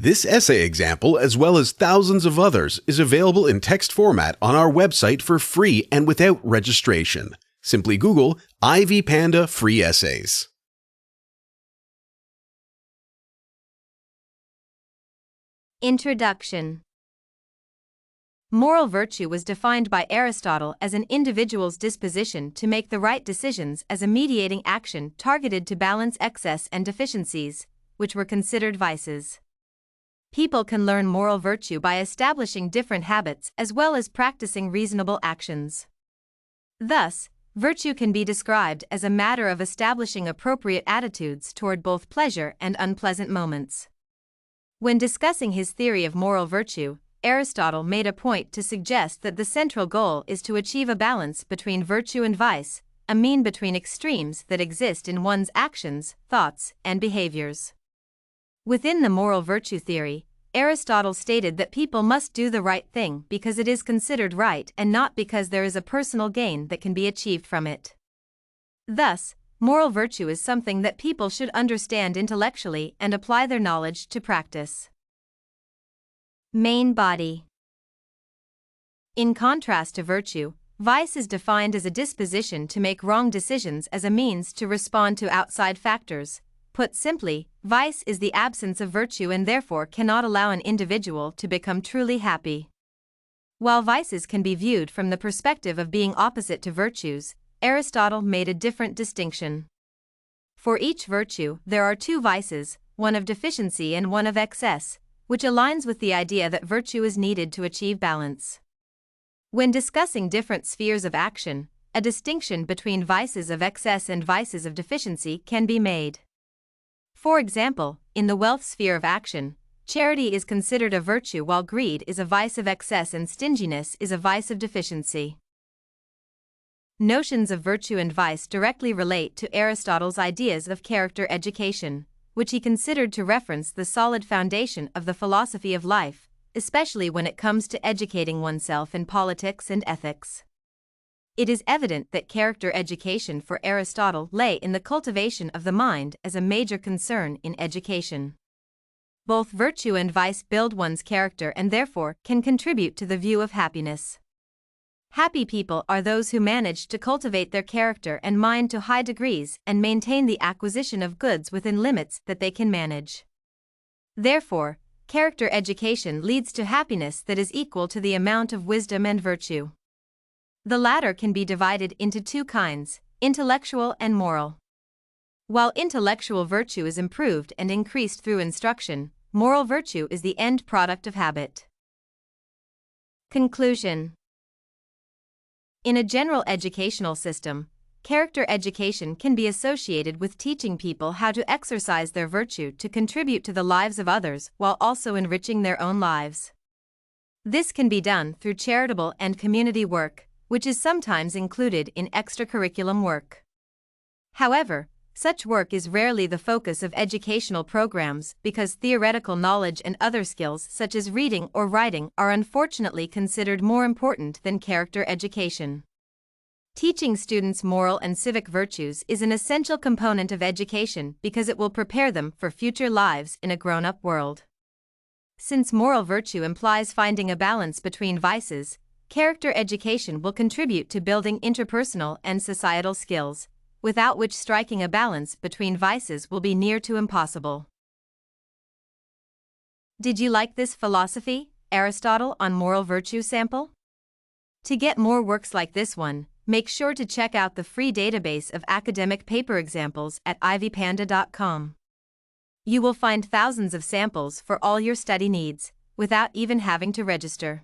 This essay example, as well as thousands of others, is available in text format on our website for free and without registration. Simply Google Ivy Panda Free Essays. Introduction. Moral virtue was defined by Aristotle as an individual's disposition to make the right decisions as a mediating action targeted to balance excess and deficiencies, which were considered vices. People can learn moral virtue by establishing different habits as well as practicing reasonable actions. Thus, virtue can be described as a matter of establishing appropriate attitudes toward both pleasure and unpleasant moments. When discussing his theory of moral virtue, Aristotle made a point to suggest that the central goal is to achieve a balance between virtue and vice, a mean between extremes that exist in one's actions, thoughts, and behaviors. Within the moral virtue theory, Aristotle stated that people must do the right thing because it is considered right and not because there is a personal gain that can be achieved from it. Thus, moral virtue is something that people should understand intellectually and apply their knowledge to practice. Main body. In contrast to virtue, vice is defined as a disposition to make wrong decisions as a means to respond to outside factors. Put simply, vice is the absence of virtue and therefore cannot allow an individual to become truly happy. While vices can be viewed from the perspective of being opposite to virtues, Aristotle made a different distinction. For each virtue, there are two vices, one of deficiency and one of excess, which aligns with the idea that virtue is needed to achieve balance. When discussing different spheres of action, a distinction between vices of excess and vices of deficiency can be made. For example, in the wealth sphere of action, charity is considered a virtue while greed is a vice of excess and stinginess is a vice of deficiency. Notions of virtue and vice directly relate to Aristotle's ideas of character education, which he considered to reference the solid foundation of the philosophy of life, especially when it comes to educating oneself in politics and ethics. It is evident that character education for Aristotle lay in the cultivation of the mind as a major concern in education. Both virtue and vice build one's character and therefore can contribute to the view of happiness. Happy people are those who manage to cultivate their character and mind to high degrees and maintain the acquisition of goods within limits that they can manage. Therefore, character education leads to happiness that is equal to the amount of wisdom and virtue. The latter can be divided into two kinds, intellectual and moral. While intellectual virtue is improved and increased through instruction, moral virtue is the end product of habit. Conclusion. In a general educational system, character education can be associated with teaching people how to exercise their virtue to contribute to the lives of others while also enriching their own lives. This can be done through charitable and community work, which is sometimes included in extracurriculum work. However, such work is rarely the focus of educational programs because theoretical knowledge and other skills such as reading or writing are unfortunately considered more important than character education. Teaching students moral and civic virtues is an essential component of education because it will prepare them for future lives in a grown-up world. Since moral virtue implies finding a balance between vices, character education will contribute to building interpersonal and societal skills, without which striking a balance between vices will be near to impossible. Did you like this philosophy, Aristotle on moral virtue sample? To get more works like this one, make sure to check out the free database of academic paper examples at ivypanda.com. You will find thousands of samples for all your study needs, without even having to register.